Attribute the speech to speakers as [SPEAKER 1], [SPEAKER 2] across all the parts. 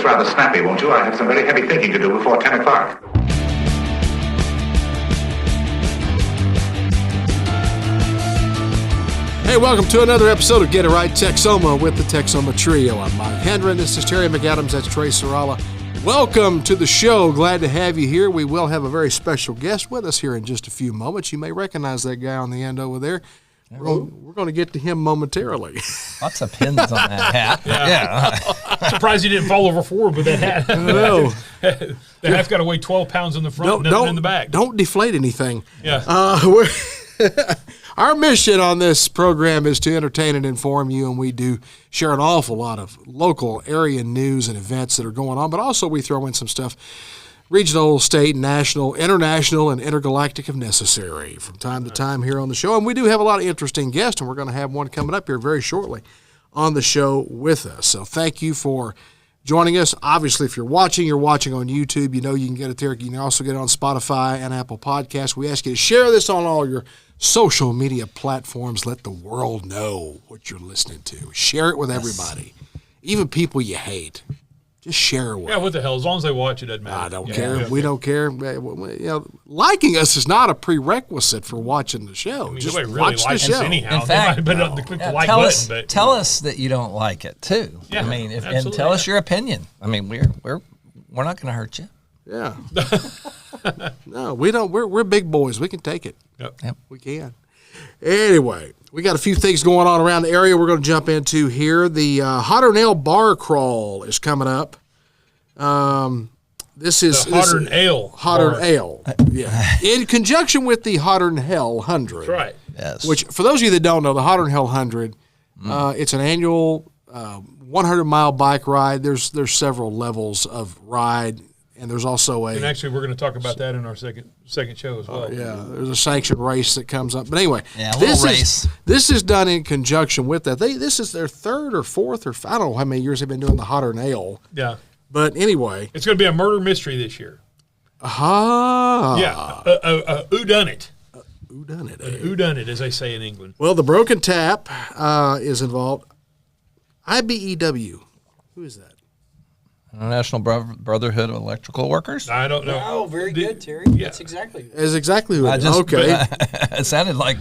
[SPEAKER 1] this rather snappy, won't you? I have some very heavy thinking to do before 10 o'clock.
[SPEAKER 2] Hey, welcome to another episode of Get It Right Texoma with the Texoma Trio. I'm Mike Hendren. This is Terry McAdams. That's Trey Serrala. Welcome to the show. Glad to have you here. We will have a very special guest with us here in just a few moments. You may recognize that guy on the end over there. We're going to get to him momentarily.
[SPEAKER 3] Lots of pins on that hat. Yeah.
[SPEAKER 4] Surprised you didn't fall over forward with that hat.
[SPEAKER 2] No.
[SPEAKER 4] The hat's got to weigh 12 pounds in the front and nothing in the back.
[SPEAKER 2] Don't deflate anything.
[SPEAKER 4] Yeah.
[SPEAKER 2] Our mission on this program is to entertain and inform you, and we do share an awful lot of local area news and events that are going on, but also we throw in some stuff regional, state, national, international, and intergalactic if necessary from time to time here on the show. And we do have a lot of interesting guests, and we're going to have one coming up here very shortly on the show with us. So thank you for joining us. Obviously, if you're watching on YouTube, you know you can get it there. You can also get it on Spotify and Apple Podcasts. We ask you to share this on all your social media platforms. Let the world know what you're listening to. Share it with everybody, even people you hate. Just share it with them.
[SPEAKER 4] Yeah, what the hell? As long as they watch it, doesn't matter.
[SPEAKER 2] I don't care. Yeah. We don't care. You know, liking us is not a prerequisite for watching the show.
[SPEAKER 4] I mean,
[SPEAKER 2] just
[SPEAKER 4] nobody
[SPEAKER 2] watch
[SPEAKER 4] really
[SPEAKER 2] the show.
[SPEAKER 4] Anyhow.
[SPEAKER 3] In fact,
[SPEAKER 4] click the like button. But
[SPEAKER 3] tell us that you don't like it too.
[SPEAKER 4] Yeah,
[SPEAKER 3] I mean, and tell us your opinion. I mean, we're not going to hurt you.
[SPEAKER 2] Yeah. No, we don't. We're big boys. We can take it.
[SPEAKER 4] Yep.
[SPEAKER 2] We can. Anyway, we got a few things going on around the area we're going to jump into here. The Hotter Ale Bar Crawl is coming up. This is
[SPEAKER 4] Hotter Ale.
[SPEAKER 2] Hotter Ale. Yeah. In conjunction with the Hotter Hell 100.
[SPEAKER 4] That's right.
[SPEAKER 3] Yes.
[SPEAKER 2] Which, for those of you that don't know, the Hotter Hell 100, it's an annual 100-mile bike ride. There's several levels of ride. And there's also
[SPEAKER 4] And actually, we're going to talk about that in our second show as well.
[SPEAKER 2] Yeah, there's a sanctioned race that comes up. But anyway,
[SPEAKER 3] race.
[SPEAKER 2] This is done in conjunction with that. This is their third or fourth or I don't know how many years they've been doing the Hotter Ale.
[SPEAKER 4] Yeah.
[SPEAKER 2] But anyway.
[SPEAKER 4] It's going to be a murder mystery this year.
[SPEAKER 2] Ah.
[SPEAKER 4] Yeah. Whodunit.
[SPEAKER 2] Whodunit.
[SPEAKER 4] Whodunit, as they say in England.
[SPEAKER 2] Well, the Broken Tap is involved. IBEW. Who is that?
[SPEAKER 3] International Brotherhood of Electrical Workers.
[SPEAKER 4] I don't know.
[SPEAKER 5] Oh, very good, Terry.
[SPEAKER 4] Yeah.
[SPEAKER 5] That's exactly.
[SPEAKER 2] Is exactly who it is. Okay.
[SPEAKER 3] It sounded like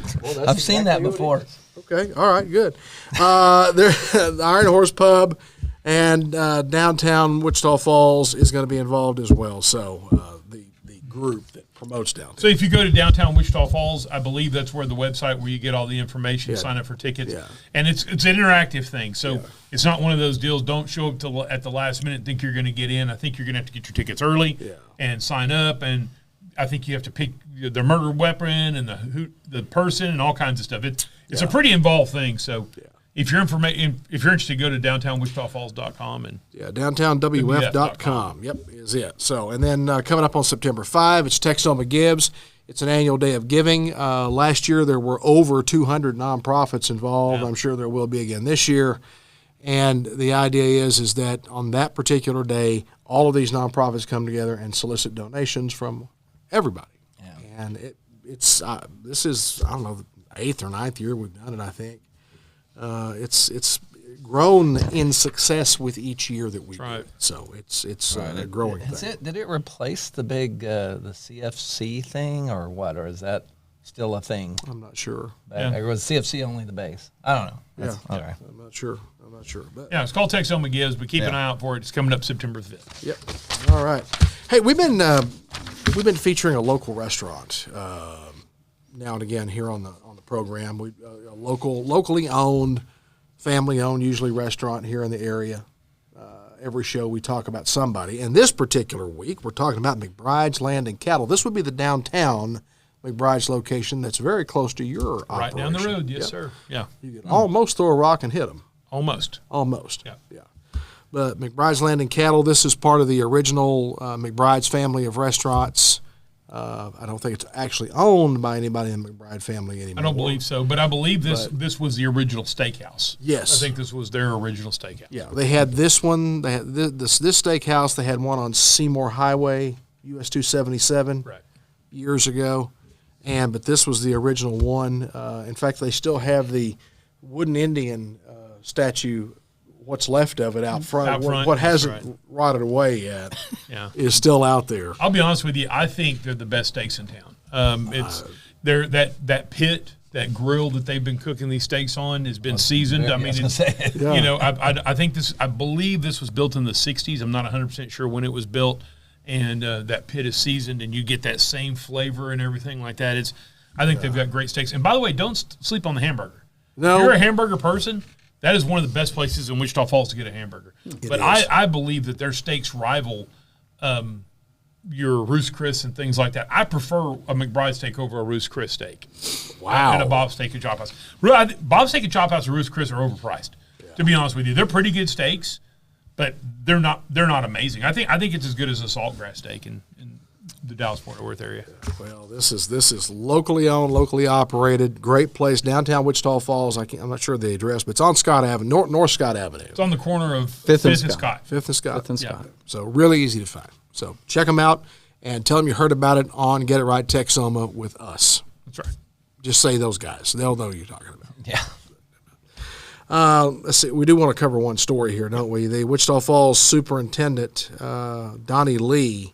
[SPEAKER 3] I've seen that before.
[SPEAKER 2] Okay. All right. Good. The Iron Horse Pub and downtown Wichita Falls is going to be involved as well. So the group that promotes downtown.
[SPEAKER 4] So if you go to downtown Wichita Falls, I believe that's where the website where you get all the information, sign up for tickets.
[SPEAKER 2] Yeah.
[SPEAKER 4] And it's an interactive thing. So it's not one of those deals, don't show up at the last minute and think you're going to get in. I think you're going to have to get your tickets early and sign up. And I think you have to pick the murder weapon and the person and all kinds of stuff. It's a pretty involved thing. So if you're interested, go to downtownwichitafalls.com and
[SPEAKER 2] downtownwf.com. Yep, is it. So, and then coming up on September 5, it's Texoma Gives. It's an annual day of giving. Last year there were over 200 nonprofits involved. I'm sure there will be again this year. And the idea is that on that particular day, all of these nonprofits come together and solicit donations from everybody. Yeah. And it's this is, I don't know, the 8th or 9th year we've done it, I think. It's grown in success with each year that we do it. So it's a growing thing.
[SPEAKER 3] Did it replace the big the CFC thing or what? Or is that still a thing?
[SPEAKER 2] I'm not sure.
[SPEAKER 3] Or was CFC only the base? I don't know. Okay.
[SPEAKER 2] I'm not sure. But
[SPEAKER 4] yeah, it's called Texoma Gives, but keep an eye out for it. It's coming up September 5th.
[SPEAKER 2] Yep. All right. Hey, we've been featuring a local restaurant now and again here on the program. We a locally owned, family owned, usually restaurant here in the area. Every show we talk about somebody. And this particular week we're talking about McBride's Land and Cattle. This would be the downtown McBride's location that's very close to your
[SPEAKER 4] right
[SPEAKER 2] operation.
[SPEAKER 4] Down the road, yes, sir. Yeah.
[SPEAKER 2] You can almost throw a rock and hit them.
[SPEAKER 4] Almost.
[SPEAKER 2] Yeah. But McBride's Land and Cattle, this is part of the original McBride's family of restaurants. I don't think it's actually owned by anybody in the McBride family anymore.
[SPEAKER 4] I don't believe so, but I believe this was the original steakhouse.
[SPEAKER 2] Yes.
[SPEAKER 4] I think this was their original steakhouse.
[SPEAKER 2] Yeah, they had this one. They had this steakhouse. They had one on Seymour Highway, US 277, years ago. But this was the original one. In fact, they still have the wooden Indian statue what's left of it out front.
[SPEAKER 4] Out front,
[SPEAKER 2] What
[SPEAKER 4] that's
[SPEAKER 2] hasn't rotted away yet
[SPEAKER 4] Yeah.
[SPEAKER 2] is still out there.
[SPEAKER 4] I'll be honest with you. I think they're the best steaks in town. It's they're that pit, that grill that they've been cooking these steaks on has been seasoned. I mean, it's,
[SPEAKER 2] Yeah.
[SPEAKER 4] you know, I think this. I believe this was built in the '60s. I'm not 100% sure when it was built, and that pit is seasoned, and you get that same flavor and everything like that. I think they've got great steaks. And by the way, don't sleep on the hamburger.
[SPEAKER 2] No.
[SPEAKER 4] If you're a hamburger person, that is one of the best places in Wichita Falls to get a hamburger. But I believe that their steaks rival your Roost Chris and things like that. I prefer a McBride steak over a Roost Chris steak.
[SPEAKER 2] Wow.
[SPEAKER 4] And a Bob's Steak and Chop House. Bob's Steak and Chop House and Roost Chris are overpriced. To be honest with you, they're pretty good steaks, but they're not amazing. I think it's as good as a Saltgrass steak in the Dallas-Fort Worth area.
[SPEAKER 2] Well, this is locally owned, locally operated, great place, downtown Wichita Falls. I'm not sure the address, but it's on Scott Avenue, North Scott Avenue.
[SPEAKER 4] It's on the corner of
[SPEAKER 5] Fifth and
[SPEAKER 4] Scott.
[SPEAKER 2] Fifth and Scott.
[SPEAKER 5] Fifth and Scott.
[SPEAKER 2] So really easy to find. So check them out and tell them you heard about it on Get It Right Texoma with us.
[SPEAKER 4] That's right.
[SPEAKER 2] Just say those guys. They'll know what you're talking about.
[SPEAKER 3] Yeah.
[SPEAKER 2] Let's see. We do want to cover one story here, don't we? The Wichita Falls superintendent, Donnie Lee,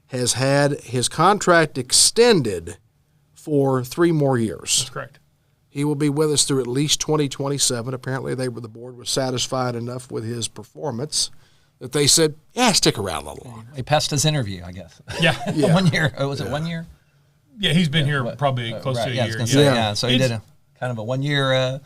[SPEAKER 2] has had his contract extended for 3 more years.
[SPEAKER 4] That's correct.
[SPEAKER 2] He will be with us through at least 2027. Apparently, the board was satisfied enough with his performance that they said, "Yeah, stick around a little longer."
[SPEAKER 3] He passed his interview, I guess.
[SPEAKER 4] Yeah.
[SPEAKER 3] 1 year. Was it 1 year?
[SPEAKER 4] Yeah, he's been here probably close
[SPEAKER 3] Right,
[SPEAKER 4] to a
[SPEAKER 3] yeah, I was
[SPEAKER 4] year.
[SPEAKER 3] gonna say,
[SPEAKER 2] Yeah.
[SPEAKER 3] yeah. So he did a kind of a 1 year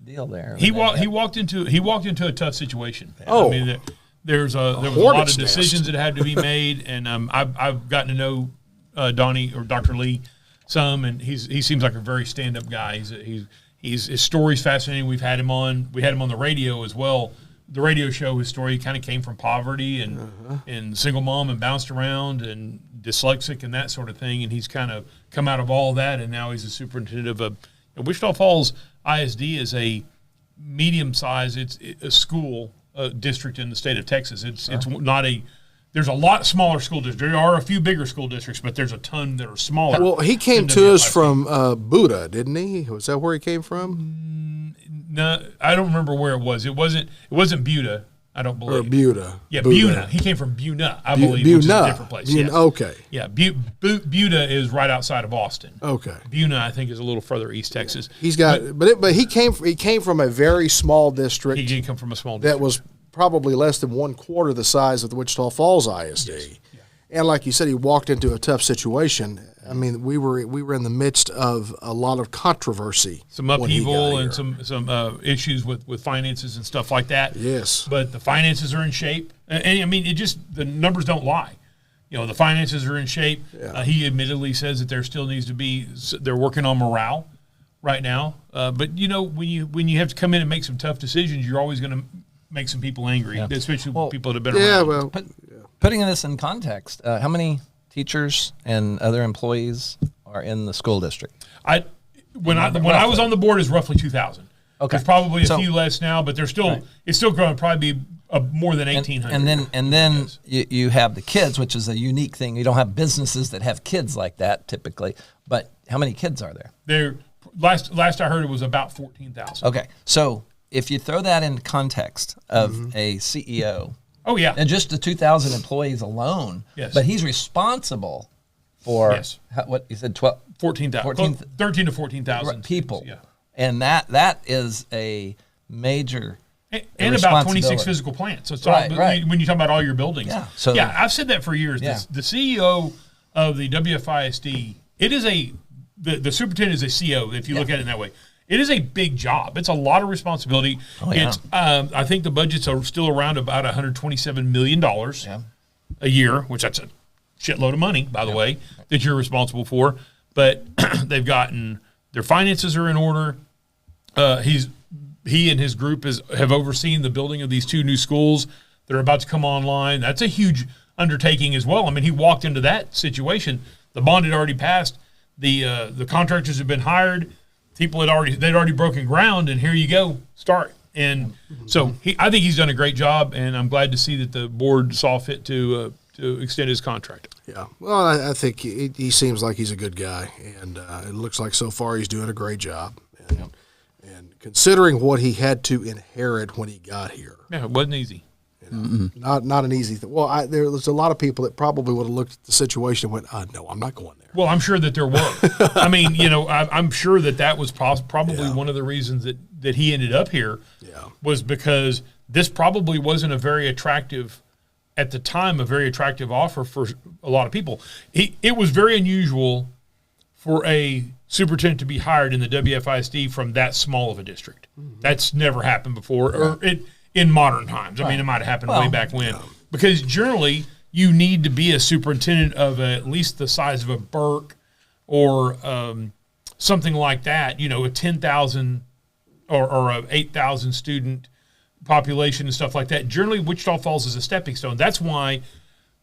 [SPEAKER 3] deal there.
[SPEAKER 4] He walked into a tough situation.
[SPEAKER 2] Oh.
[SPEAKER 4] I mean, there was a lot
[SPEAKER 2] hornet's
[SPEAKER 4] of
[SPEAKER 2] nest.
[SPEAKER 4] decisions that had to be made, and I've gotten to know Donnie or Dr. Lee some, and he seems like a very stand up guy. His story's fascinating. We had him on the radio as well. The radio show, his story kind of came from poverty and single mom and bounced around and dyslexic and that sort of thing, and he's kind of come out of all that, and now he's a superintendent of Wichita Falls ISD is a medium-sized, it's a school district in the state of Texas. It's not there's a lot smaller school districts. There are a few bigger school districts, but there's a ton that are smaller.
[SPEAKER 2] Well, he came
[SPEAKER 4] than
[SPEAKER 2] to us
[SPEAKER 4] WFIC.
[SPEAKER 2] from Buddha, didn't he? Was that where he came from?
[SPEAKER 4] No, I don't remember where it was. It wasn't Buda, I don't
[SPEAKER 2] Or
[SPEAKER 4] believe.
[SPEAKER 2] Buda?
[SPEAKER 4] Yeah,
[SPEAKER 2] Buda.
[SPEAKER 4] Buna. He came from Buna, I believe, which is a different place.
[SPEAKER 2] Buna,
[SPEAKER 4] Yes.
[SPEAKER 2] okay.
[SPEAKER 4] Yeah, Buda is right outside of Austin.
[SPEAKER 2] Okay.
[SPEAKER 4] Buna, I think, is a little further east Texas.
[SPEAKER 2] He's got, but he came from a very small district
[SPEAKER 4] He did come from a small
[SPEAKER 2] that
[SPEAKER 4] district.
[SPEAKER 2] was probably less than 1/4 the size of the Wichita Falls ISD. And like you said, he walked into a tough situation. I mean, we were in the midst of a lot of controversy,
[SPEAKER 4] some
[SPEAKER 2] when he got
[SPEAKER 4] upheaval
[SPEAKER 2] here.
[SPEAKER 4] and some issues with finances and stuff like that.
[SPEAKER 2] Yes.
[SPEAKER 4] But the finances are in shape. And I mean, the numbers don't lie. You know, the finances are in shape.
[SPEAKER 2] Yeah.
[SPEAKER 4] He admittedly says that there still needs to be, they're working on morale right now. But, you know, when you have to come in and make some tough decisions, you're always going to make some people angry, especially people that have been
[SPEAKER 2] Yeah,
[SPEAKER 4] around.
[SPEAKER 2] well,
[SPEAKER 3] Putting this in context, how many teachers and other employees are in the school district?
[SPEAKER 4] When I was on the board, is roughly 2,000.
[SPEAKER 3] Okay.
[SPEAKER 4] There's probably a
[SPEAKER 3] So-
[SPEAKER 4] few less now, but there's still it's still going to probably be more than 1,800.
[SPEAKER 3] And then you have the kids, which is a unique thing. You don't have businesses that have kids like that typically. But how many kids are there?
[SPEAKER 4] There, last I heard, it was about 14,000.
[SPEAKER 3] Okay, so if you throw that in context of a CEO,
[SPEAKER 4] Oh yeah,
[SPEAKER 3] and just the 2,000 employees alone,
[SPEAKER 4] Yes.
[SPEAKER 3] but he's responsible for
[SPEAKER 4] Yes.
[SPEAKER 3] what you said, 12,
[SPEAKER 4] 14,000, 13 to 14,000
[SPEAKER 3] people,
[SPEAKER 4] Yeah,
[SPEAKER 3] and that is a major
[SPEAKER 4] and about 26
[SPEAKER 3] responsibility.
[SPEAKER 4] physical plants. So it's
[SPEAKER 3] Right,
[SPEAKER 4] all,
[SPEAKER 3] right.
[SPEAKER 4] when you talk about all your buildings.
[SPEAKER 3] Yeah, so-
[SPEAKER 4] yeah, I've said that for years.
[SPEAKER 3] Yeah.
[SPEAKER 4] The CEO of the WFISD, it is the superintendent is a CO. If you look at it in that way. It is a big job. It's a lot of responsibility.
[SPEAKER 3] Oh, yeah.
[SPEAKER 4] It's I think the budgets are still around about $127 million a year, which that's a shitload of money, by the way, that you're responsible for. But they've gotten their finances are in order. He and his group have overseen the building of these 2 new schools that are about to come online. That's a huge undertaking as well. I mean, he walked into that situation. The bond had already passed. The contractors had been hired. People they'd already broken ground, and here you go, start. And so I think he's done a great job, and I'm glad to see that the board saw fit to extend his contract.
[SPEAKER 2] yeah. Well, I think he seems like he's a good guy, and it looks like so far he's doing a great job. And considering what he had to inherit when he got here.
[SPEAKER 4] Yeah, it wasn't easy.
[SPEAKER 2] Not an easy thing. Well, there's a lot of people that probably would have looked at the situation and went, no, I'm not going there.
[SPEAKER 4] Well, I'm sure that there were. I mean, I'm sure that was probably one of the reasons that he ended up here was because this probably wasn't a very attractive, at the time, a very attractive offer for a lot of people. It was very unusual for a superintendent to be hired in the WFISD from that small of a district. Mm-hmm. That's never happened before, or in modern times. I mean, it might have happened way back when. Because generally, you need to be a superintendent of at least the size of a Burke or something like that, a 10,000 or a 8,000 student population and stuff like that. Generally, Wichita Falls is a stepping stone. That's why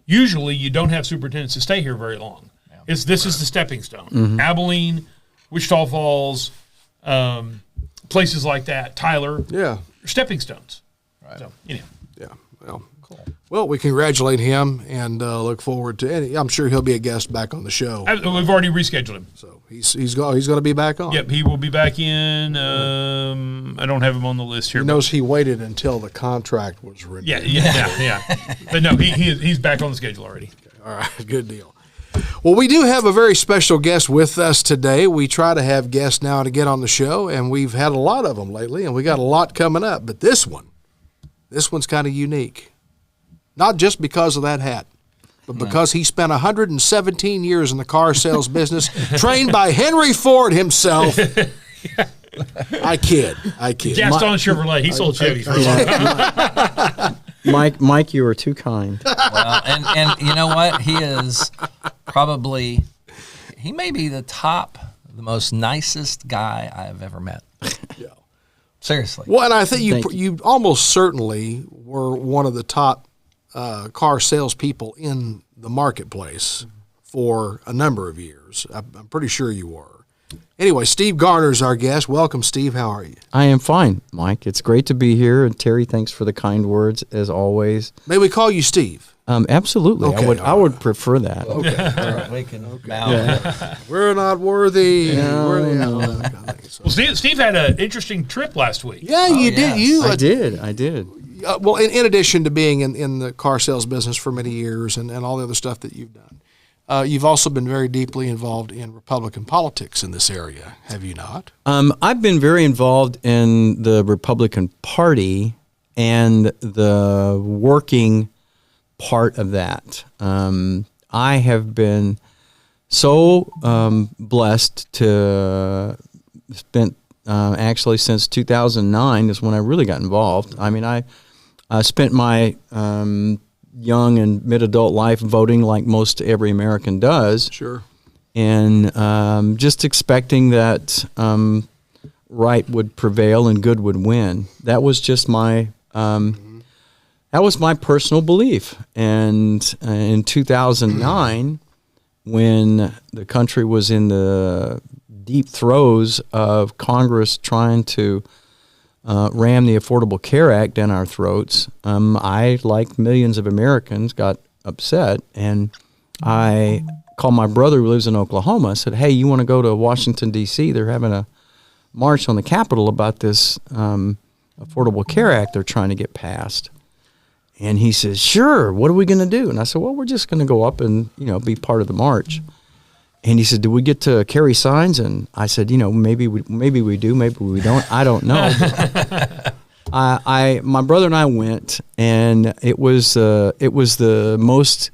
[SPEAKER 4] usually you don't have superintendents to stay here very long. Yeah. This is the stepping stone. Mm-hmm. Abilene, Wichita Falls, places like that, Tyler, stepping stones. Right. So, anyhow.
[SPEAKER 2] Yeah. Well, cool. Well, we congratulate him and look forward to it. I'm sure he'll be a guest back on the show.
[SPEAKER 4] We've already rescheduled him.
[SPEAKER 2] So he's going to be back on.
[SPEAKER 4] Yep, he will be back in. I don't have him on the list here.
[SPEAKER 2] He knows he waited until the contract was renewed.
[SPEAKER 4] Yeah. But no, he's back on the schedule already.
[SPEAKER 2] Okay. All right, good deal. Well, we do have a very special guest with us today. We try to have guests now to get on the show, and we've had a lot of them lately, and we got a lot coming up. But this one's kind of unique. Not just because of that hat, but because he spent 117 years in the car sales business, trained by Henry Ford himself. I kid.
[SPEAKER 4] Gaston Chevrolet, he sold Chevy for a long time.
[SPEAKER 5] Mike, you are too kind.
[SPEAKER 3] Well, and you know what? He is he may be the most nicest guy I have ever met. Yeah. Seriously.
[SPEAKER 2] Well, and I think you almost certainly were one of the top car salespeople in the marketplace for a number of years. I'm pretty sure you were. Anyway, Steve Garner is our guest. Welcome, Steve. How are you?
[SPEAKER 5] I am fine, Mike. It's great to be here. And Terry, thanks for the kind words, as always.
[SPEAKER 2] May we call you Steve?
[SPEAKER 5] Absolutely.
[SPEAKER 2] Okay,
[SPEAKER 5] I would prefer that.
[SPEAKER 3] Okay. All right. We can bow.
[SPEAKER 2] Yeah. We're not worthy.
[SPEAKER 5] No.
[SPEAKER 4] Well, Steve had an interesting trip last week.
[SPEAKER 2] Yeah, you did.
[SPEAKER 5] I did.
[SPEAKER 2] Well, in addition to being in the car sales business for many years and all the other stuff that you've done, you've also been very deeply involved in Republican politics in this area, have you not?
[SPEAKER 5] I've been very involved in the Republican Party and the working part of that. I have been so blessed to spent actually since 2009 is when I really got involved. I mean, I spent my young and mid-adult life voting like most every American does.
[SPEAKER 2] Sure.
[SPEAKER 5] And just expecting that right would prevail and good would win. That was just my that was my personal belief. And in 2009, when the country was in the deep throes of Congress trying to ram the Affordable Care Act down our throats, I, like millions of Americans, got upset, and I called my brother who lives in Oklahoma. I said, hey, you want to go to Washington, D.C.? They're having a march on the Capitol about this Affordable Care Act they're trying to get passed. And he says, sure, what are we going to do? And I said, well, we're just going to go up and, be part of the march. And he said, do we get to carry signs? And I said, maybe we do, maybe we don't. I don't know. My brother and I went, and it was the most,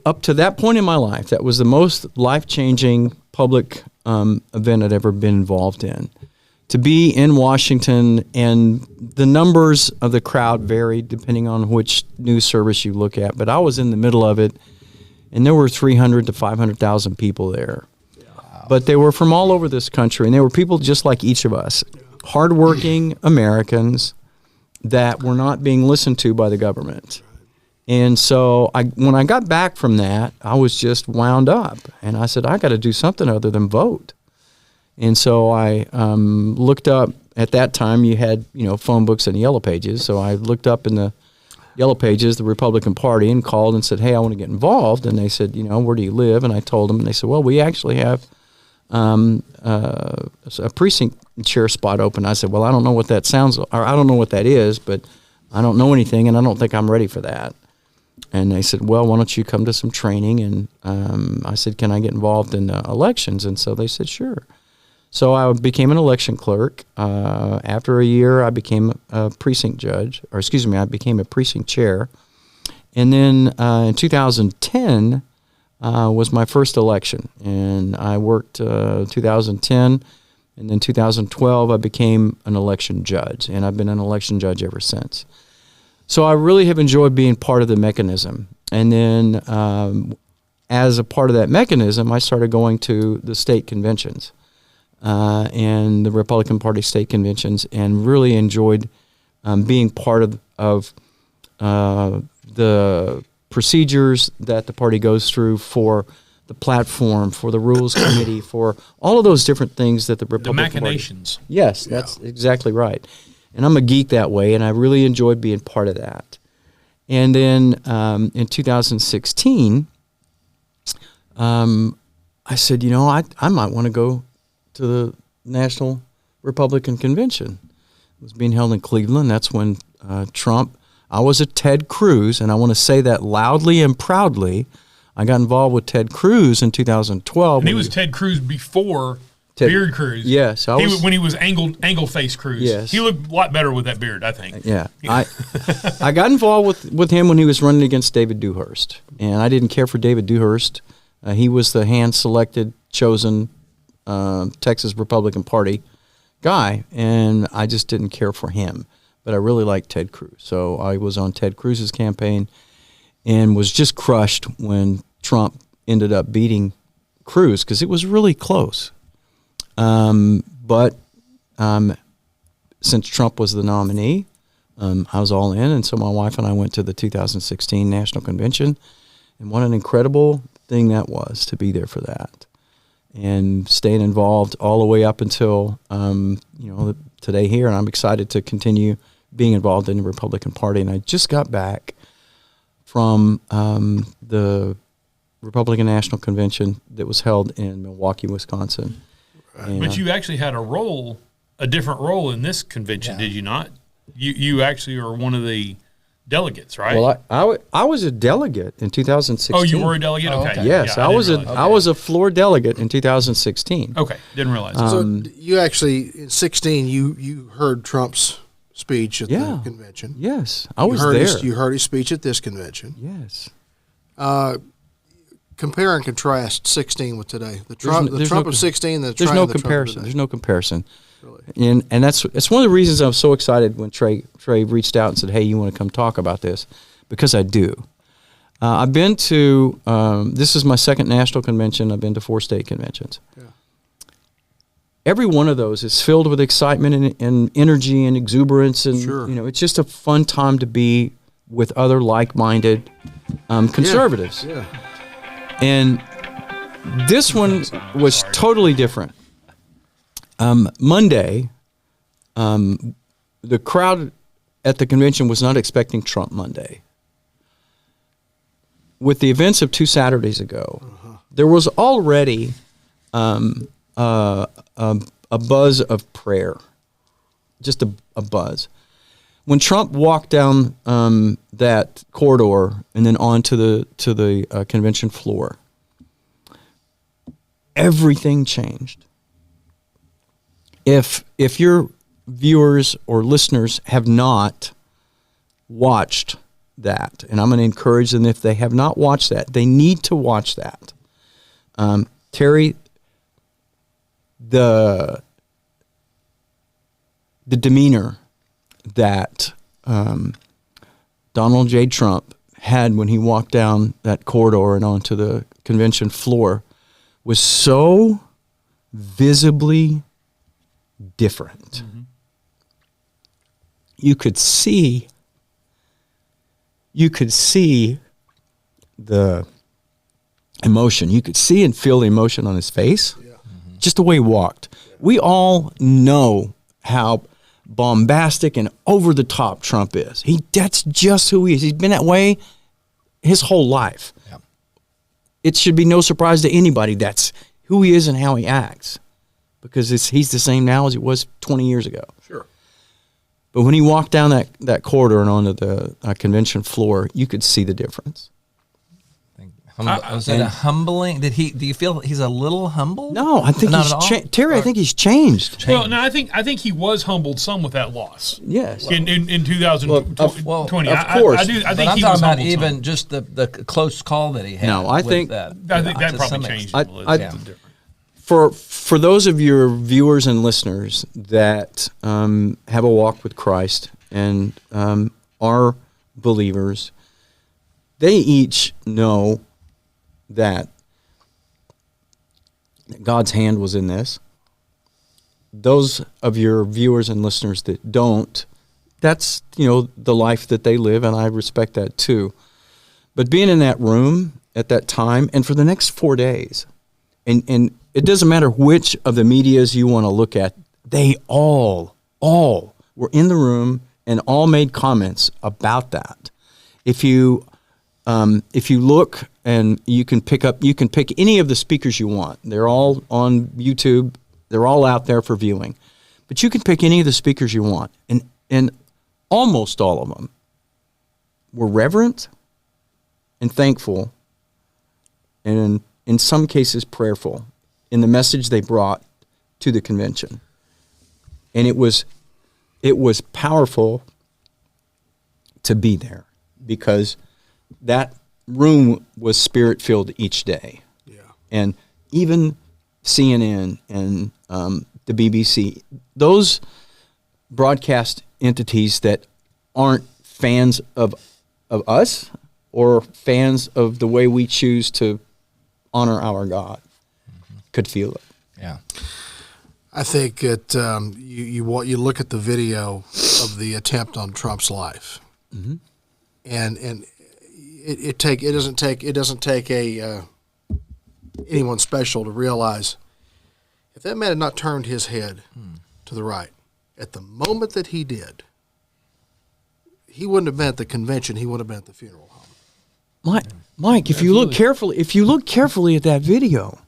[SPEAKER 5] up to that point in my life, that was the most life-changing public event I'd ever been involved in. To be in Washington, and the numbers of the crowd varied depending on which news service you look at, but I was in the middle of it, and there were 300 to 500,000 people there. Wow. But they were from all over this country, and they were people just like each of us, hardworking Americans that were not being listened to by the government. And so when I got back from that, I was just wound up, and I said, I got to do something other than vote. And so I looked up, at that time you had, phone books and yellow pages. So I looked up in the yellow pages, the Republican Party, and called and said, hey, I want to get involved. And they said, where do you live? And I told them, and they said, well, we actually have a precinct chair spot open. I said, well, I don't know what that sounds, or I don't know what that is, but I don't know anything, and I don't think I'm ready for that. And they said, well, why don't you come to some training? And I said, can I get involved in elections? And so they said, sure. So I became an election clerk. After a year, I became a precinct judge, or excuse me, I became a precinct chair. And then in 2010 was my first election, and I worked 2010, and then 2012 I became an election judge, and I've been an election judge ever since. So I really have enjoyed being part of the mechanism. And then as a part of that mechanism, I started going to the state conventions and the Republican Party state conventions, and really enjoyed being part of the procedures that the party goes through for the platform, for the rules committee, for all of those different things that the Republican
[SPEAKER 4] The machinations.
[SPEAKER 5] Party. Yes, that's exactly right. And I'm a geek that way, and I really enjoyed being part of that. And then in 2016, I said, I might want to go to the National Republican Convention. It was being held in Cleveland. That's when Trump, I was a Ted Cruz, and I want to say that loudly and proudly. I got involved with Ted Cruz in 2012.
[SPEAKER 4] And he was Ted Cruz before Beard Cruz.
[SPEAKER 5] Yes.
[SPEAKER 4] When he was angle face Cruz.
[SPEAKER 5] Yes.
[SPEAKER 4] He looked a lot better with that beard, I think.
[SPEAKER 5] Yeah. I got involved with him when he was running against David Dewhurst. And I didn't care for David Dewhurst. He was the hand-selected, chosen Texas Republican Party guy, and I just didn't care for him. But I really liked Ted Cruz. So I was on Ted Cruz's campaign and was just crushed when Trump ended up beating Cruz, because it was really close. But since Trump was the nominee, I was all in, and so my wife and I went to the 2016 National Convention, and what an incredible thing that was to be there for that, and staying involved all the way up until today here. And I'm excited to continue being involved in the Republican Party. And I just got back from the Republican National Convention that was held in Milwaukee, Wisconsin.
[SPEAKER 4] But you actually had a different role in this convention, did you not? You actually are one of the delegates, right?
[SPEAKER 5] Well, I was a delegate in 2016.
[SPEAKER 4] Oh, you were a delegate? Okay.
[SPEAKER 5] Yes,
[SPEAKER 4] Yeah,
[SPEAKER 5] I was a floor delegate in 2016.
[SPEAKER 4] Okay, didn't realize that.
[SPEAKER 2] So you actually, in 16, you heard Trump's speech at the convention.
[SPEAKER 5] Yes, I was there.
[SPEAKER 2] You heard his speech at this convention.
[SPEAKER 5] Yes.
[SPEAKER 2] Compare and contrast 16 with today. The Trump of 16, the
[SPEAKER 5] there's no
[SPEAKER 2] the
[SPEAKER 5] comparison.
[SPEAKER 2] Trump
[SPEAKER 5] There's no comparison.
[SPEAKER 2] Really?
[SPEAKER 5] And it's one of the reasons I'm so excited when Trey reached out and said, "Hey, you want to come talk about this?" Because I do. I've been to this is my second national convention. I've been to 4 state conventions. Yeah. Every one of those is filled with excitement and energy and exuberance, and it's just a fun time to be with other like-minded conservatives.
[SPEAKER 2] Yeah.
[SPEAKER 5] And this one was totally different. Monday, the crowd at the convention was not expecting Trump Monday. With the events of 2 Saturdays ago, there was already a buzz of prayer, just a buzz. When Trump walked down that corridor and then onto the convention floor, everything changed. If your viewers or listeners have not watched that, and I'm going to encourage them, if they have not watched that, they need to watch that. Terry, the demeanor that Donald J. Trump had when he walked down that corridor and onto the convention floor was so visibly different. Mm-hmm. You could see the emotion. You could see and feel the emotion on his face, just the way he walked. We all know how bombastic and over the top Trump is. That's just who he is. He's been that way his whole life. Yeah. It should be no surprise to anybody that's who he is and how he acts, because he's the same now as he was 20 years ago.
[SPEAKER 2] Sure.
[SPEAKER 5] But when he walked down that corridor and onto the convention floor, you could see the difference.
[SPEAKER 3] Was it a humbling? Do you feel he's a little humble?
[SPEAKER 5] No, I think Terry. I think he's changed.
[SPEAKER 4] Well, no, I think he was humbled some with that loss.
[SPEAKER 5] Yes.
[SPEAKER 4] In 2020,
[SPEAKER 5] of course.
[SPEAKER 4] I think
[SPEAKER 3] I'm
[SPEAKER 4] he
[SPEAKER 3] talking
[SPEAKER 4] was
[SPEAKER 3] about
[SPEAKER 4] humbled
[SPEAKER 3] even
[SPEAKER 4] some.
[SPEAKER 3] just the close call that he had.
[SPEAKER 5] No, I think
[SPEAKER 4] I think that
[SPEAKER 3] to
[SPEAKER 4] probably
[SPEAKER 3] some
[SPEAKER 4] changed.
[SPEAKER 3] extent.
[SPEAKER 4] It a little.
[SPEAKER 3] Yeah.
[SPEAKER 5] For those of your viewers and listeners that have a walk with Christ and are believers, they each know that God's hand was in this. Those of your viewers and listeners that don't, that's, the life that they live, and I respect that too. But being in that room at that time, and for the next 4 days, and it doesn't matter which of the medias you want to look at, they all were in the room and all made comments about that. If you look, and you can pick any of the speakers you want. They're all on YouTube. They're all out there for viewing. But you can pick any of the speakers you want. And almost all of them were reverent and thankful, and in some cases prayerful in the message they brought to the convention. And it was powerful to be there, because that room was spirit-filled each day.
[SPEAKER 2] Yeah.
[SPEAKER 5] And even CNN and the BBC, those broadcast entities that aren't fans of us or fans of the way we choose to honor our God could feel it.
[SPEAKER 3] Yeah.
[SPEAKER 2] I think that you look at the video of the attempt on Trump's life, and it doesn't take anyone special to realize if that man had not turned his head to the right at the moment that he did, he wouldn't have been at the convention. He would have been at the funeral home.
[SPEAKER 5] Mike, if you look carefully at that video,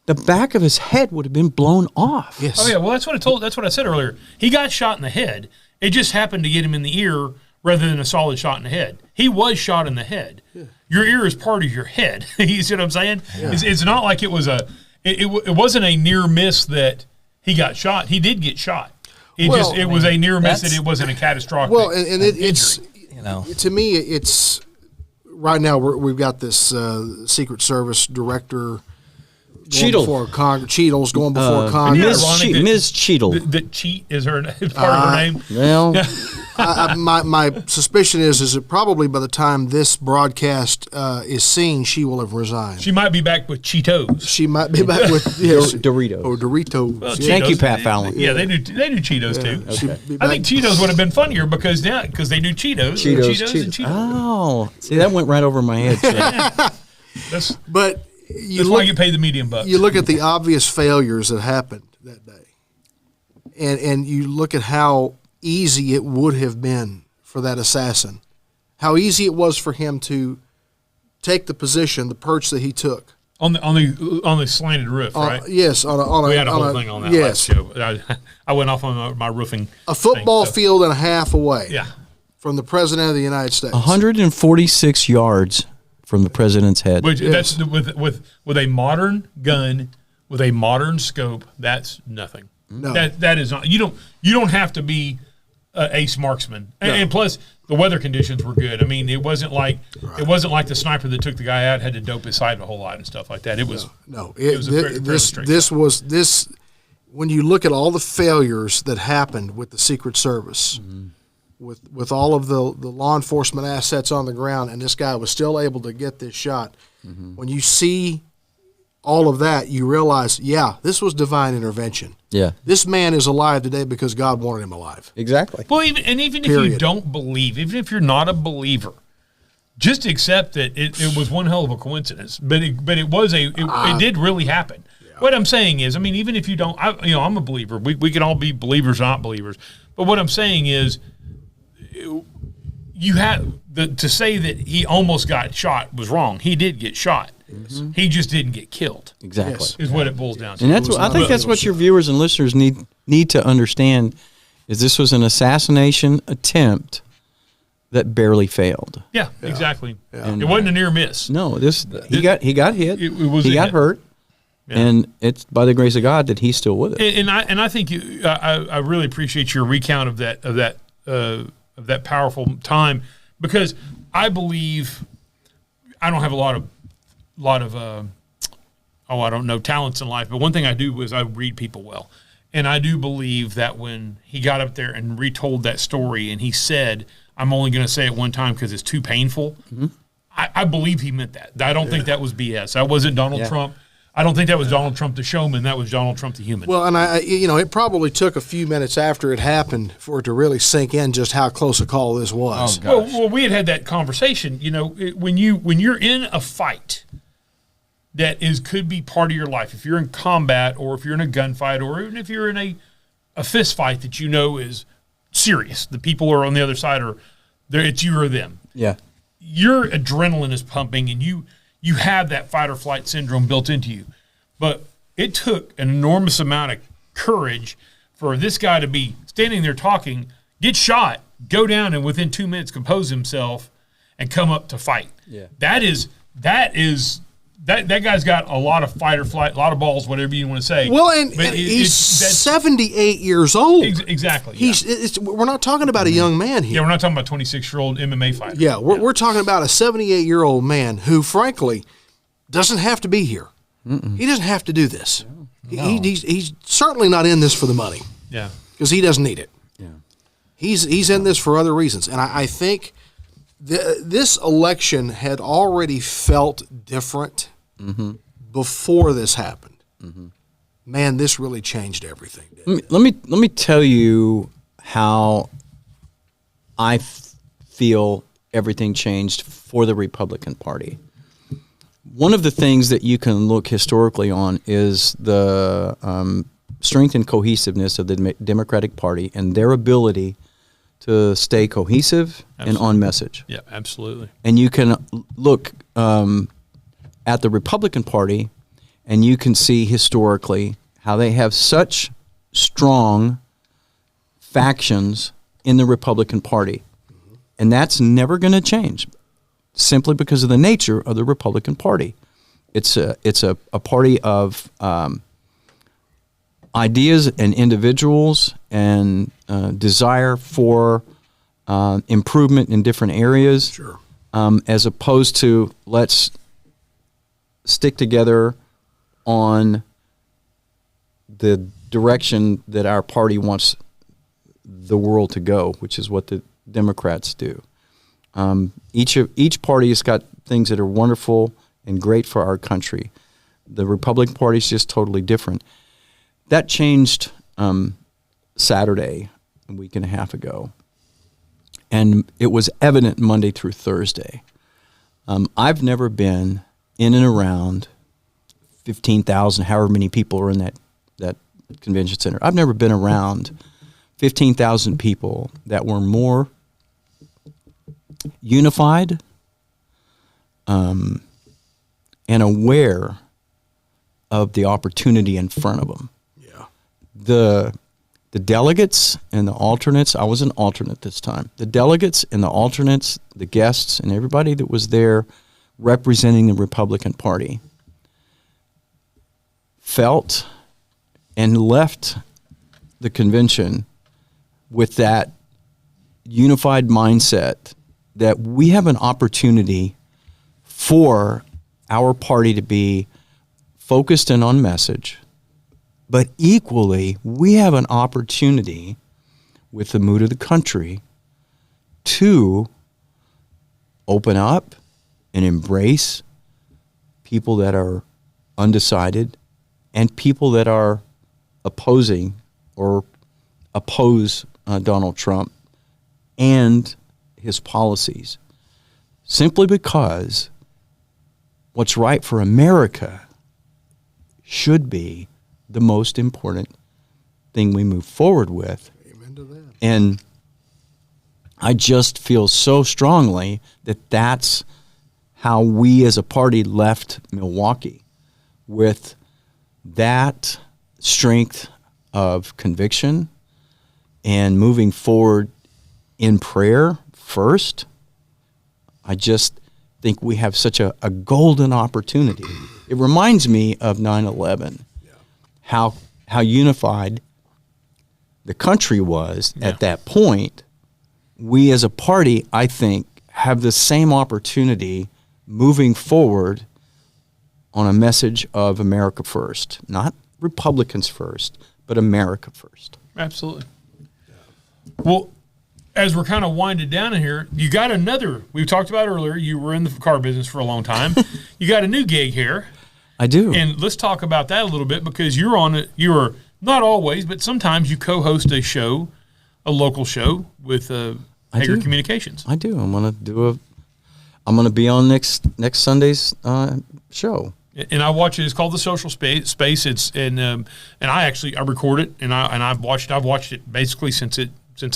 [SPEAKER 5] the back of his head would have been blown off.
[SPEAKER 2] Yes.
[SPEAKER 4] Oh yeah. Well, that's what I said earlier. He got shot in the head. It just happened to get him in the ear rather than a solid shot in the head. He was shot in the head. Yeah. Your ear is part of your head. You see what I'm saying? Yeah. It's not like it was it wasn't a near miss that he got shot. He did get shot. It was a near miss that it wasn't a catastrophic.
[SPEAKER 2] Well, and it's
[SPEAKER 4] injury.
[SPEAKER 2] To me, it's right now we've got this Secret Service director. Cheadle's going before Congress.
[SPEAKER 5] Ms. Cheadle.
[SPEAKER 4] The cheat is part of her name.
[SPEAKER 5] Well,
[SPEAKER 2] my suspicion is that probably by the time this broadcast is seen, she will have resigned.
[SPEAKER 4] She might be back with Cheetos.
[SPEAKER 2] She might be back with
[SPEAKER 5] Doritos.
[SPEAKER 2] Or Doritos.
[SPEAKER 4] Well,
[SPEAKER 2] Yeah.
[SPEAKER 5] Thank you, Pat Fallon.
[SPEAKER 4] Yeah, they do Cheetos too.
[SPEAKER 5] Okay.
[SPEAKER 4] I think Cheetos would have been funnier because they do Cheetos.
[SPEAKER 5] Cheetos.
[SPEAKER 4] And Cheetos.
[SPEAKER 5] Oh, see, that went right over my head.
[SPEAKER 2] But
[SPEAKER 4] that's why you pay the medium bucks.
[SPEAKER 2] You look at the obvious failures that happened that day, and you look at how easy it would have been for that assassin, how easy it was for him to take the position, the perch that he took
[SPEAKER 4] on the slanted roof, right?
[SPEAKER 2] Yes,
[SPEAKER 4] We had a whole thing on that last show. I went off on my roofing.
[SPEAKER 2] A football field and a half away.
[SPEAKER 4] Yeah.
[SPEAKER 2] From the President of the United States.
[SPEAKER 5] 146 yards from the president's head.
[SPEAKER 4] Which that's with a modern gun, with a modern scope. That's nothing.
[SPEAKER 2] No,
[SPEAKER 4] that is not. You don't have to be an ace marksman. And plus, the weather conditions were good. I mean, it wasn't like the sniper that took the guy out had to dope his sight a whole lot and stuff like that. It was
[SPEAKER 2] this. When you look at all the failures that happened with the Secret Service. Mm-hmm. With all of the law enforcement assets on the ground, and this guy was still able to get this shot. Mm-hmm. When you see all of that, you realize, this was divine intervention.
[SPEAKER 5] Yeah,
[SPEAKER 2] this man is alive today because God wanted him alive.
[SPEAKER 5] Exactly.
[SPEAKER 4] Well, even if you don't believe, even if you're not a believer, just accept that it was one hell of a coincidence. But it did really happen. Yeah. What I'm saying is, I mean, even if you don't, I'm a believer. We can all be believers, or not believers. But what I'm saying is, you have to say that he almost got shot was wrong. He did get shot. He just didn't get killed.
[SPEAKER 5] Exactly.
[SPEAKER 2] Yes.
[SPEAKER 4] Is what it boils down to.
[SPEAKER 5] And that's what I think. That's what your viewers and listeners need to understand: is this was an assassination attempt that barely failed.
[SPEAKER 4] Yeah, exactly.
[SPEAKER 5] And
[SPEAKER 4] it wasn't a near miss.
[SPEAKER 5] No, he got hit. He got hurt, and it's by the grace of God that he's still with us.
[SPEAKER 4] And I think I really appreciate your recount of that powerful time, because I believe I don't have a lot of I don't know, talents in life, but one thing I do is I read people well. And I do believe that when he got up there and retold that story and he said, I'm only going to say it one time because it's too painful, I believe he meant that. I don't think that was BS. That wasn't Donald Trump. I don't think that was Donald Trump the showman. That was Donald Trump the human.
[SPEAKER 2] Well, and it probably took a few minutes after it happened for it to really sink in just how close a call this was.
[SPEAKER 3] Oh,
[SPEAKER 4] well, we had that conversation. When you're in a fight that could be part of your life, if you're in combat or if you're in a gunfight or even if you're in a fist fight that is serious, the people are on the other side it's you or them.
[SPEAKER 5] Yeah,
[SPEAKER 4] your adrenaline is pumping and you have that fight or flight syndrome built into you. But it took an enormous amount of courage for this guy to be standing there talking, get shot, go down, and within 2 minutes compose himself and come up to fight.
[SPEAKER 5] Yeah.
[SPEAKER 4] That guy's got a lot of fight or flight, a lot of balls, whatever you want to say.
[SPEAKER 2] Well, and he's 78 years old.
[SPEAKER 4] Exactly.
[SPEAKER 2] We're not talking about a young man here.
[SPEAKER 4] Yeah, we're not talking about 26-year-old MMA fighter.
[SPEAKER 2] Yeah, we're talking about a 78-year-old man who, frankly, doesn't have to be here. He doesn't have to do this. No. He's certainly not in this for the money.
[SPEAKER 4] Yeah,
[SPEAKER 2] because he doesn't need it.
[SPEAKER 5] Yeah,
[SPEAKER 2] he's in this for other reasons, and I think this election had already felt different before this happened. Man, this really changed everything.
[SPEAKER 5] Let me tell you how I feel everything changed for the Republican Party. One of the things that you can look historically on is the strength and cohesiveness of the Democratic Party and their ability to stay cohesive and on message.
[SPEAKER 4] Yeah, absolutely.
[SPEAKER 5] And you can look at the Republican Party and you can see historically how they have such strong factions in the Republican Party. And that's never going to change simply because of the nature of the Republican Party. It's a party of ideas and individuals and desire for improvement in different areas.
[SPEAKER 2] Sure.
[SPEAKER 5] As opposed to let's stick together on the direction that our party wants the world to go, which is what the Democrats do. Each party has got things that are wonderful and great for our country. The Republican Party is just totally different. That changed Saturday, a week and a half ago, and it was evident Monday through Thursday. I've never been in and around 15,000, however many people are in that convention center. I've never been around 15,000 people that were more unified and aware of the opportunity in front of them.
[SPEAKER 2] Yeah.
[SPEAKER 5] The delegates and the alternates, I was an alternate this time. The delegates and the alternates, the guests, and everybody that was there representing the Republican Party felt and left the convention with that unified mindset that we have an opportunity for our party to be focused and on message, but equally we have an opportunity with the mood of the country to open up and embrace people that are undecided and people that are opposing or oppose Donald Trump and his policies, simply because what's right for America should be the most important thing we move forward with.
[SPEAKER 2] Amen to that.
[SPEAKER 5] And I just feel so strongly that that's how we as a party left Milwaukee with that strength of conviction and moving forward in prayer first. I just think we have such a golden opportunity. It reminds me of 9/11, how unified the country was at that point. We as a party, I think, have the same opportunity moving forward on a message of America first, not Republicans first, but America first.
[SPEAKER 4] Absolutely. Well, as we're kind of winding down in here, you got another. We talked about earlier. You were in the car business for a long time. You got a new gig here.
[SPEAKER 5] I do.
[SPEAKER 4] And let's talk about that a little bit, because you're on it. You're not always, but sometimes you co-host a show, a local show with Hager Communications.
[SPEAKER 5] I do. I'm gonna be on next Sunday's show.
[SPEAKER 4] And I watch it. It's called The Social Space. It's and I record it, and I've watched it basically since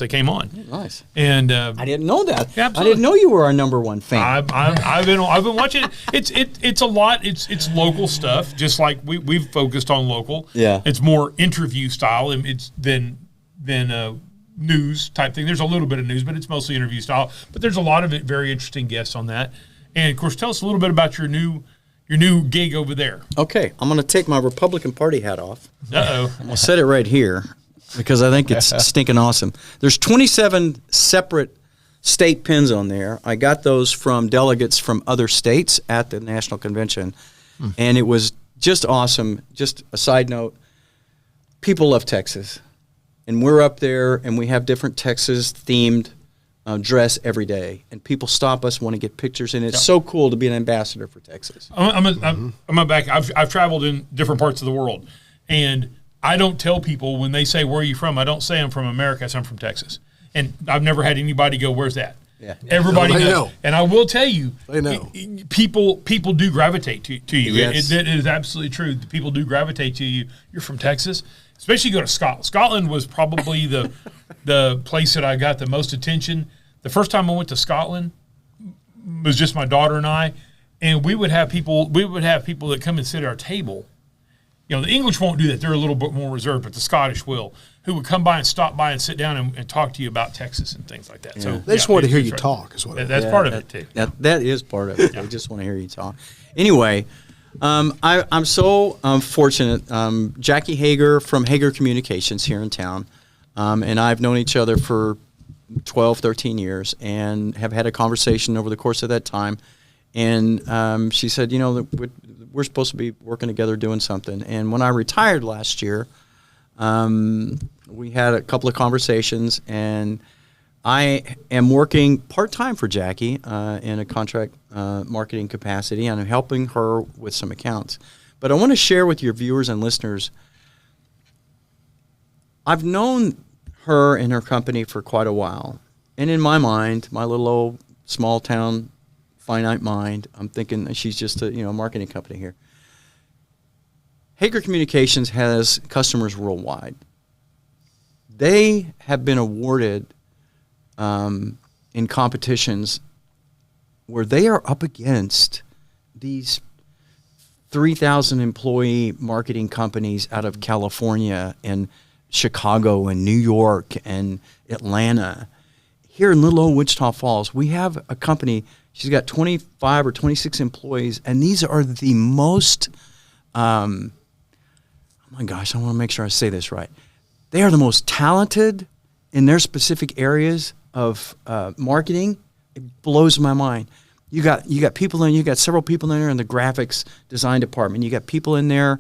[SPEAKER 4] they came on.
[SPEAKER 5] Nice.
[SPEAKER 4] And
[SPEAKER 5] I didn't know that.
[SPEAKER 4] Yeah,
[SPEAKER 5] I didn't know you were our number one fan.
[SPEAKER 4] I've been watching it. It's a lot. It's local stuff. Just like we've focused on local.
[SPEAKER 5] Yeah.
[SPEAKER 4] It's more interview style. It's than news type thing. There's a little bit of news, but it's mostly interview style. But there's a lot of it. Very interesting guests on that. And of course, tell us a little bit about your new gig over there.
[SPEAKER 5] Okay, I'm going to take my Republican Party hat off.
[SPEAKER 4] Uh-oh.
[SPEAKER 5] I'll set it right here because I think it's stinking awesome. There's 27 separate state pins on there. I got those from delegates from other states at the National Convention, and it was just awesome. Just a side note, people love Texas, and we're up there, and we have different Texas-themed dress every day, and people stop us, want to get pictures, and it's so cool to be an ambassador for Texas.
[SPEAKER 4] I'm back. I've traveled in different parts of the world, and I don't tell people when they say, "Where are you from?" I don't say I'm from America. I say I'm from Texas, and I've never had anybody go, "Where's that?"
[SPEAKER 5] Yeah.
[SPEAKER 4] Everybody
[SPEAKER 2] No, they
[SPEAKER 4] knows.
[SPEAKER 2] know.
[SPEAKER 4] And I will tell you,
[SPEAKER 2] They know.
[SPEAKER 4] People do gravitate to you.
[SPEAKER 5] Yes.
[SPEAKER 4] It is absolutely true. People do gravitate to you. You're from Texas, especially you go to Scotland. Scotland was probably the place that I got the most attention. The first time I went to Scotland was just my daughter and I, and we would have people that come and sit at our table. You know, the English won't do that. They're a little bit more reserved, but the Scottish will, who would come by and stop by and sit down and talk to you about Texas and things like that. So
[SPEAKER 2] They just want to hear
[SPEAKER 4] it's
[SPEAKER 2] you
[SPEAKER 4] right.
[SPEAKER 2] talk. Is what it is.
[SPEAKER 4] That's part of it too.
[SPEAKER 5] That is part of it. They just want to hear you talk. Anyway, I'm so fortunate. Jackie Hager from Hager Communications here in town, and I've known each other for 12, 13 years and have had a conversation over the course of that time. And she said, you know, we're supposed to be working together doing something. And when I retired last year, we had a couple of conversations, and I am working part-time for Jackie in a contract marketing capacity, and I'm helping her with some accounts. But I want to share with your viewers and listeners, I've known her and her company for quite a while. And in my mind, my little old small town finite mind, I'm thinking she's just a marketing company here. Hager Communications has customers worldwide. They have been awarded in competitions where they are up against these 3,000 employee marketing companies out of California and Chicago and New York and Atlanta. Here in little old Wichita Falls, we have a company. She's got 25 or 26 employees, and these are the most, oh my gosh, I want to make sure I say this right. They are the most talented in their specific areas of marketing. It blows my mind. You got people in. You got several people in there in the graphics design department. You got people in there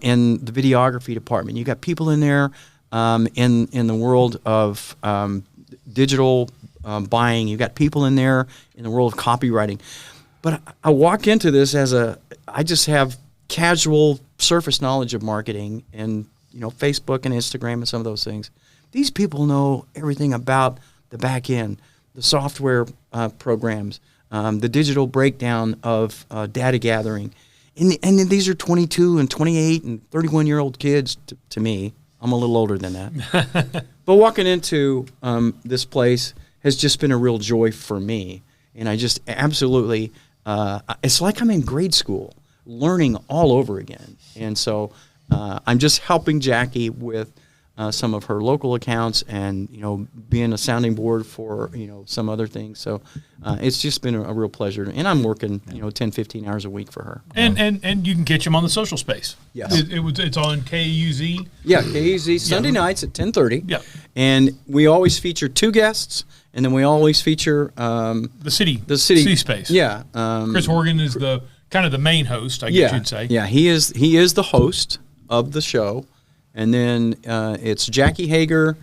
[SPEAKER 5] in the videography department. You got people in there in the world of digital buying. You got people in there in the world of copywriting. But I walk into this I just have casual surface knowledge of marketing and Facebook and Instagram and some of those things. These people know everything about the back end, the software programs, the digital breakdown of data gathering. And these are 22 and 28 and 31-year-old kids to me. I'm a little older than that. But walking into this place has just been a real joy for me. And I just absolutely it's like I'm in grade school, learning all over again. And so I'm just helping Jackie with some of her local accounts and, being a sounding board for, some other things. So it's just been a real pleasure. And I'm working, 10, 15 hours a week for her.
[SPEAKER 4] And you can catch them on the social space.
[SPEAKER 5] Yes.
[SPEAKER 4] It's on KUZ.
[SPEAKER 5] Yeah, KEZ, Sunday nights at 10:30.
[SPEAKER 4] Yeah.
[SPEAKER 5] And we always feature 2 guests, and then we always feature
[SPEAKER 4] The city space.
[SPEAKER 5] Yeah.
[SPEAKER 4] Chris Horgan is the kind of the main host, I guess you'd say.
[SPEAKER 5] Yeah, he is the host of the show. And then it's Jackie Hager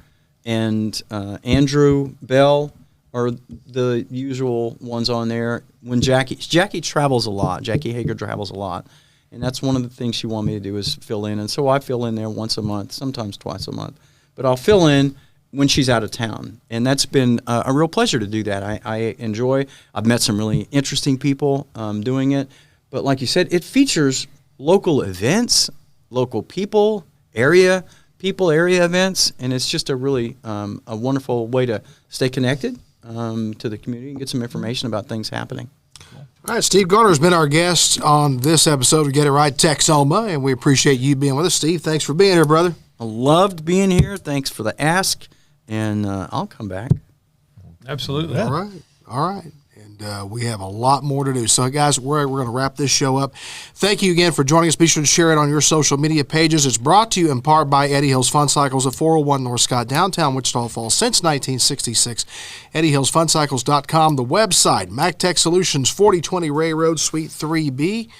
[SPEAKER 5] and Andrew Bell are the usual ones on there. When Jackie travels a lot. Jackie Hager travels a lot. And that's one of the things she wanted me to do is fill in. And so I fill in there once a month, sometimes twice a month. But I'll fill in when she's out of town. And that's been a real pleasure to do that. I enjoy. I've met some really interesting people doing it. But like you said, it features local events, local people, area events, and it's just a really a wonderful way to stay connected to the community and get some information about things happening.
[SPEAKER 2] All right, Steve Garner has been our guest on this episode of Get It Right Texoma, and we appreciate you being with us. Steve, thanks for being here, brother.
[SPEAKER 5] I loved being here. Thanks for the ask, and I'll come back.
[SPEAKER 4] Absolutely.
[SPEAKER 2] All right. And we have a lot more to do. So, guys, we're going to wrap this show up. Thank you again for joining us. Be sure to share it on your social media pages. It's brought to you in part by Eddie Hills Fun Cycles at 401 North Scott, downtown Wichita Falls since 1966. EddieHillsFunCycles.com, the website, MacTech Solutions, 4020 Ray Road, Suite 3B.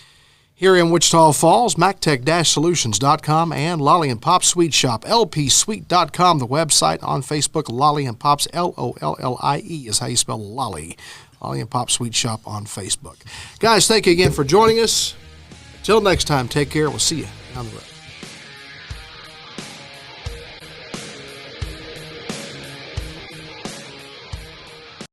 [SPEAKER 2] Here in Wichita Falls, MacTech-Solutions.com, and Lolly and Pops Sweet Shop, LPSweet.com, the website. On Facebook, Lolly and Pops, Lollie is how you spell Lolly. Lolly and Pop Sweet Shop on Facebook. Guys, thank you again for joining us. Until next time, take care. We'll see you down the road.